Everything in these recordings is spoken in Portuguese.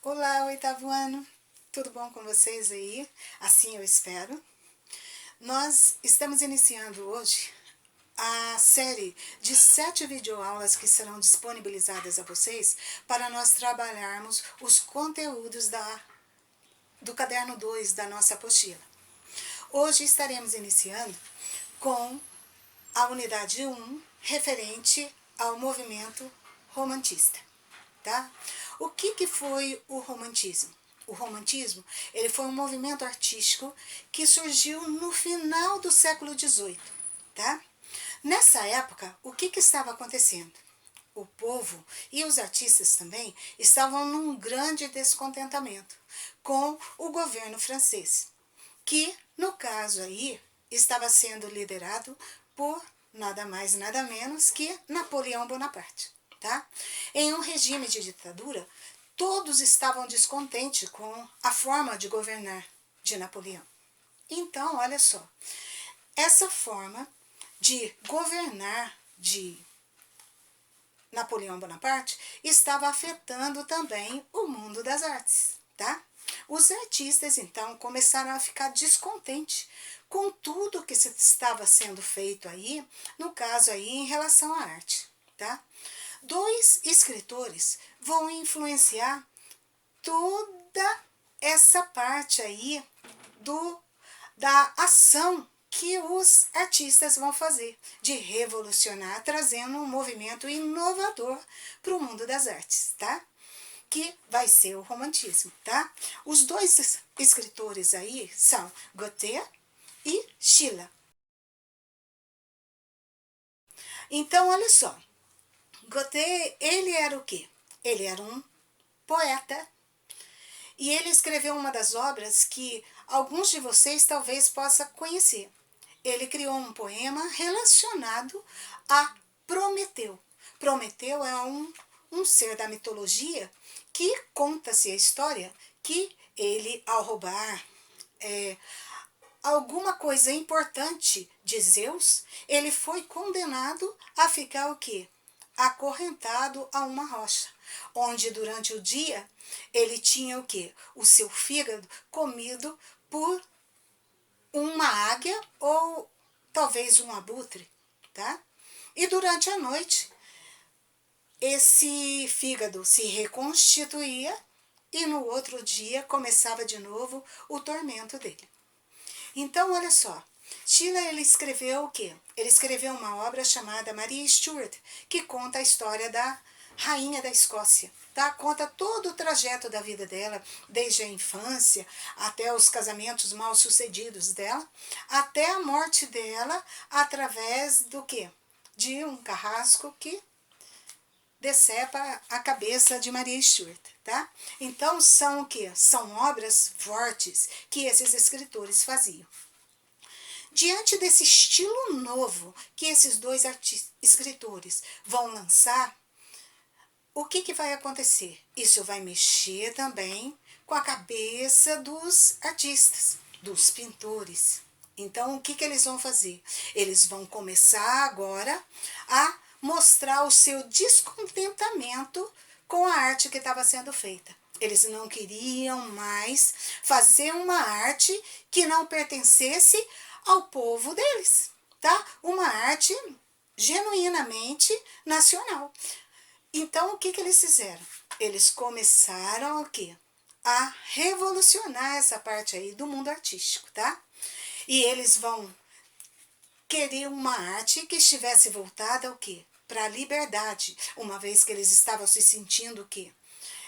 Olá, oitavo ano. Tudo bom com vocês aí? Assim eu espero. Nós estamos iniciando hoje a série de 7 videoaulas que serão disponibilizadas a vocês para nós trabalharmos os conteúdos do caderno 2 da nossa apostila. Hoje estaremos iniciando com a unidade 1, referente ao movimento romantista. Tá? O que foi o romantismo? O romantismo ele foi um movimento artístico que surgiu no final do século XVIII. Tá? Nessa época, o que estava acontecendo? O povo e os artistas também estavam num grande descontentamento com o governo francês, que, no caso aí, estava sendo liderado por nada mais nada menos que Napoleão Bonaparte. Tá? Em um regime de ditadura, todos estavam descontentes com a forma de governar de Napoleão. Então, olha só, essa forma de governar de Napoleão Bonaparte estava afetando também o mundo das artes, tá? Os artistas, então, começaram a ficar descontentes com tudo que estava sendo feito aí, no caso aí, em relação à arte, tá? Dois escritores vão influenciar toda essa parte aí da ação que os artistas vão fazer, de revolucionar, trazendo um movimento inovador para o mundo das artes, tá? Que vai ser o romantismo, tá? Os dois escritores aí são Goethe e Schiller. Então, olha só, Goethe, ele era o quê? Ele era um poeta e ele escreveu uma das obras que alguns de vocês talvez possam conhecer. Ele criou um poema relacionado a Prometeu. Prometeu é um ser da mitologia que conta-se a história que ele, ao roubar alguma coisa importante de Zeus, ele foi condenado a ficar o quê? Acorrentado a uma rocha, onde durante o dia ele tinha o quê? O seu fígado comido por uma águia ou talvez um abutre, tá? E durante a noite esse fígado se reconstituía e no outro dia começava de novo o tormento dele. Então, olha só, Schiller ele escreveu o quê? Ele escreveu uma obra chamada Maria Stuart, que conta a história da rainha da Escócia. Tá? Conta todo o trajeto da vida dela, desde a infância até os casamentos mal sucedidos dela, até a morte dela através do quê? De um carrasco que decepa a cabeça de Maria Stuart, tá? Então são o quê? São obras fortes que esses escritores faziam. Diante desse estilo novo que esses dois escritores vão lançar, o que vai acontecer? Isso vai mexer também com a cabeça dos artistas, dos pintores. Então, o que eles vão fazer? Eles vão começar agora a mostrar o seu descontentamento com a arte que estava sendo feita. Eles não queriam mais fazer uma arte que não pertencesse ao povo deles, tá? Uma arte genuinamente nacional. Então, o que eles fizeram? Eles começaram o quê? A revolucionar essa parte aí do mundo artístico, tá? E eles vão querer uma arte que estivesse voltada ao quê? Para a liberdade, uma vez que eles estavam se sentindo o quê?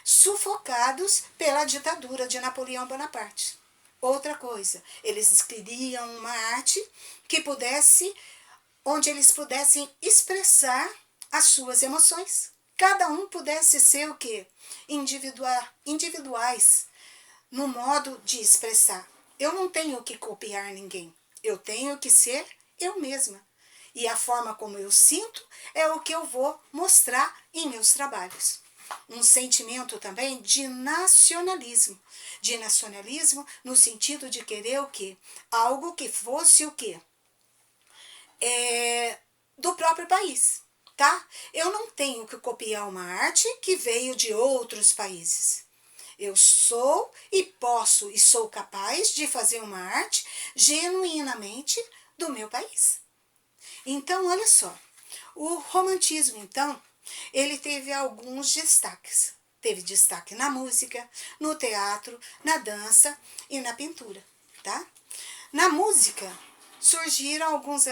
Sufocados pela ditadura de Napoleão Bonaparte. Outra coisa, eles queriam uma arte que pudesse, onde eles pudessem expressar as suas emoções. Cada um pudesse ser o quê? Individuais no modo de expressar. Eu não tenho que copiar ninguém. Eu tenho que ser eu mesma. E a forma como eu sinto é o que eu vou mostrar em meus trabalhos. Um sentimento também de nacionalismo. De nacionalismo no sentido de querer o quê? Algo que fosse o quê? Do próprio país, tá? Eu não tenho que copiar uma arte que veio de outros países. Eu sou e posso e sou capaz de fazer uma arte genuinamente do meu país. Então, olha só, o romantismo, então, ele teve alguns destaques. Teve destaque na música, no teatro, na dança e na pintura, tá? Na música, surgiram alguns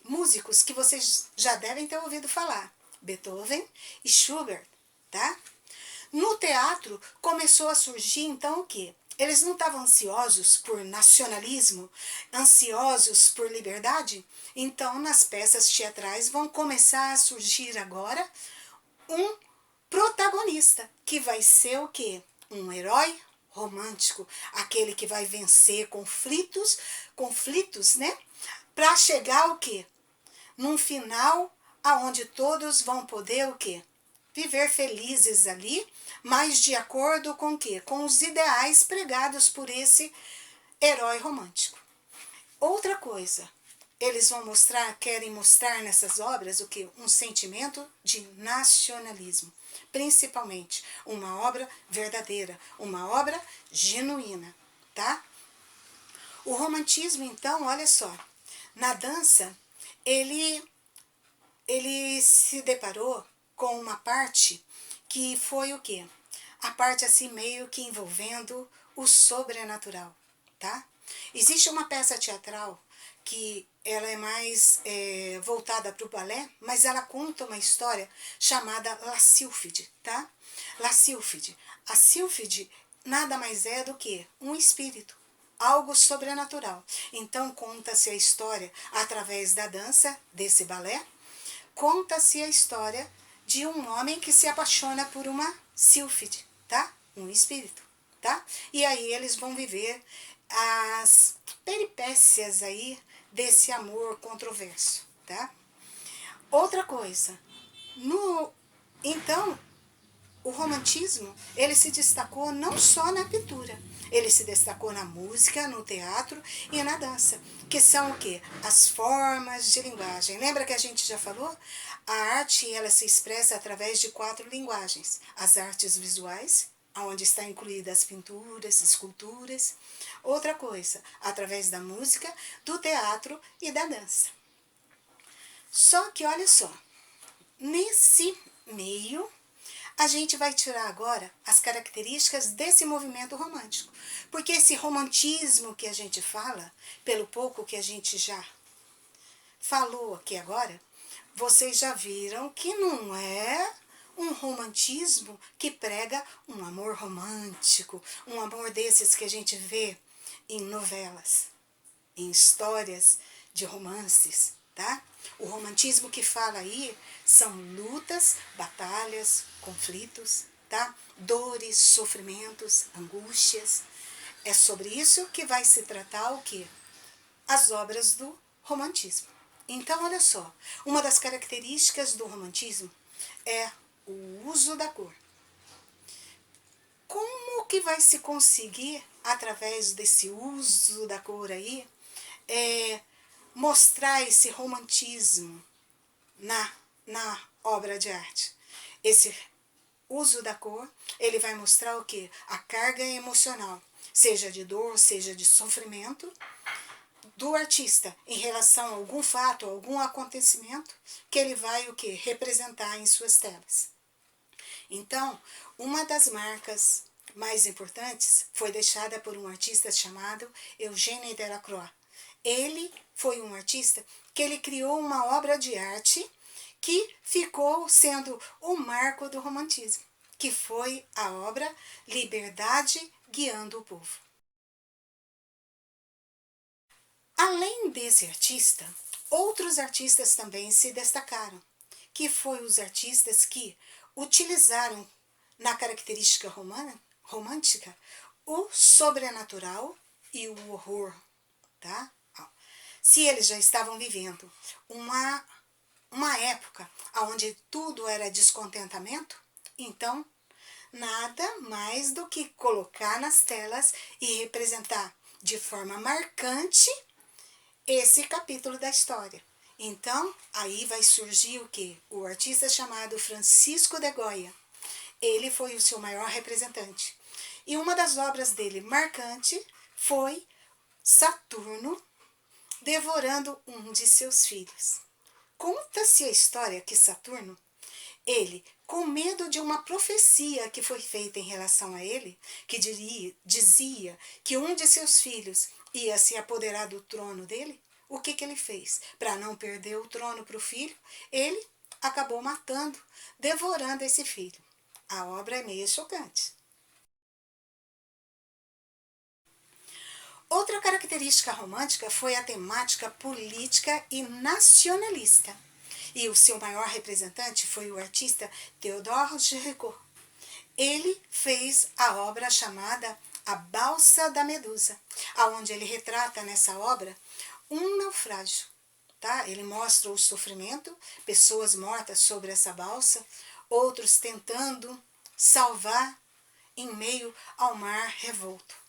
músicos que vocês já devem ter ouvido falar. Beethoven e Schubert, tá? No teatro, começou a surgir, então, o quê? Eles não estavam ansiosos por nacionalismo, ansiosos por liberdade? Então, nas peças teatrais vão começar a surgir agora um protagonista, que vai ser o quê? Um herói romântico, aquele que vai vencer conflitos, né? Para chegar ao quê? Num final aonde todos vão poder o quê? Viver felizes ali, mas de acordo com o quê? Com os ideais pregados por esse herói romântico. Outra coisa, eles vão querem mostrar nessas obras o quê? Um sentimento de nacionalismo. Principalmente uma obra verdadeira, uma obra genuína, tá? O romantismo, então, olha só, na dança, ele se deparou com uma parte que foi o quê? A parte assim meio que envolvendo o sobrenatural, tá? Existe uma peça teatral que ela é mais voltada para o balé, mas ela conta uma história chamada La Sílfide, tá? La Sílfide. A Sílfide nada mais é do que um espírito, algo sobrenatural. Então conta-se a história através da dança desse balé, conta-se a história de um homem que se apaixona por uma sílfide, tá? Um espírito, tá? E aí eles vão viver as peripécias aí desse amor controverso, tá? Outra coisa, então, o romantismo, ele se destacou não só na pintura, ele se destacou na música, no teatro e na dança, que são o quê? As formas de linguagem. Lembra que a gente já falou? A arte, ela se expressa através de 4 linguagens. As artes visuais, onde está incluída as pinturas, esculturas. Outra coisa, através da música, do teatro e da dança. Só que, olha só, nesse meio, a gente vai tirar agora as características desse movimento romântico. Porque esse romantismo que a gente fala, pelo pouco que a gente já falou aqui agora, vocês já viram que não é um romantismo que prega um amor romântico, um amor desses que a gente vê em novelas, em histórias de romances, tá? O romantismo que fala aí são lutas, batalhas, conflitos, tá? Dores, sofrimentos, angústias. É sobre isso que vai se tratar o quê? As obras do romantismo. Então, olha só, uma das características do romantismo é o uso da cor. Como que vai se conseguir, através desse uso da cor aí, mostrar esse romantismo na obra de arte? Esse uso da cor, ele vai mostrar o quê? A carga emocional, seja de dor, seja de sofrimento, do artista em relação a algum fato, algum acontecimento que ele vai o quê? Representar em suas telas. Então, uma das marcas mais importantes foi deixada por um artista chamado Eugène Delacroix. Ele foi um artista que ele criou uma obra de arte que ficou sendo o marco do romantismo, que foi a obra Liberdade Guiando o Povo. Além desse artista, outros artistas também se destacaram, que foram os artistas que utilizaram na característica romântica o sobrenatural e o horror, tá? Se eles já estavam vivendo uma época onde tudo era descontentamento, então nada mais do que colocar nas telas e representar de forma marcante esse capítulo da história. Então, aí vai surgir o quê? O artista chamado Francisco de Goya. Ele foi o seu maior representante. E uma das obras dele marcante foi Saturno devorando um de seus filhos. Conta-se a história que Saturno, ele, com medo de uma profecia que foi feita em relação a ele, que dizia que um de seus filhos ia se apoderar do trono dele, o que ele fez? Para não perder o trono para o filho, ele acabou matando, devorando esse filho. A obra é meio chocante. Outra característica romântica foi a temática política e nacionalista. E o seu maior representante foi o artista Théodore Géricault. Ele fez a obra chamada A Balsa da Medusa, onde ele retrata nessa obra um naufrágio. Tá? Ele mostra o sofrimento, pessoas mortas sobre essa balsa, outros tentando salvar em meio ao mar revolto.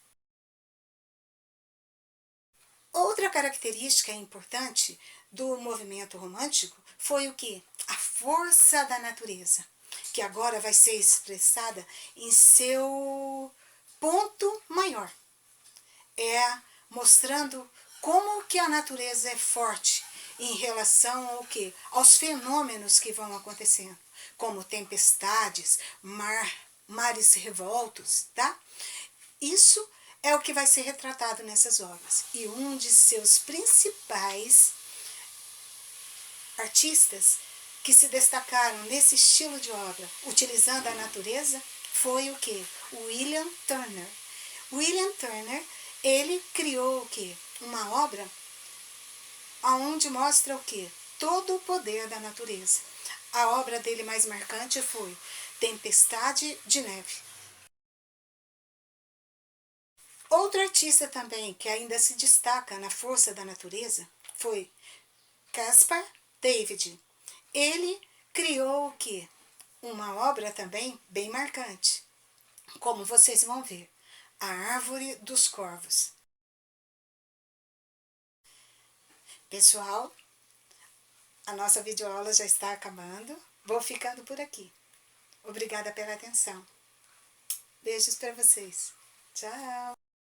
Outra característica importante do movimento romântico foi o que? A força da natureza, que agora vai ser expressada em seu ponto maior. É mostrando como que a natureza é forte em relação ao quê? Aos fenômenos que vão acontecendo, como tempestades, mares revoltos, tá? Isso é o que vai ser retratado nessas obras. E um de seus principais artistas que se destacaram nesse estilo de obra, utilizando a natureza, foi o que? William Turner. William Turner, ele criou o que? Uma obra onde mostra o que? Todo o poder da natureza. A obra dele mais marcante foi Tempestade de Neve. Outro artista também que ainda se destaca na força da natureza foi Caspar David. Ele criou o quê? Uma obra também bem marcante, como vocês vão ver, A Árvore dos Corvos. Pessoal, a nossa videoaula já está acabando. Vou ficando por aqui. Obrigada pela atenção. Beijos para vocês. Tchau!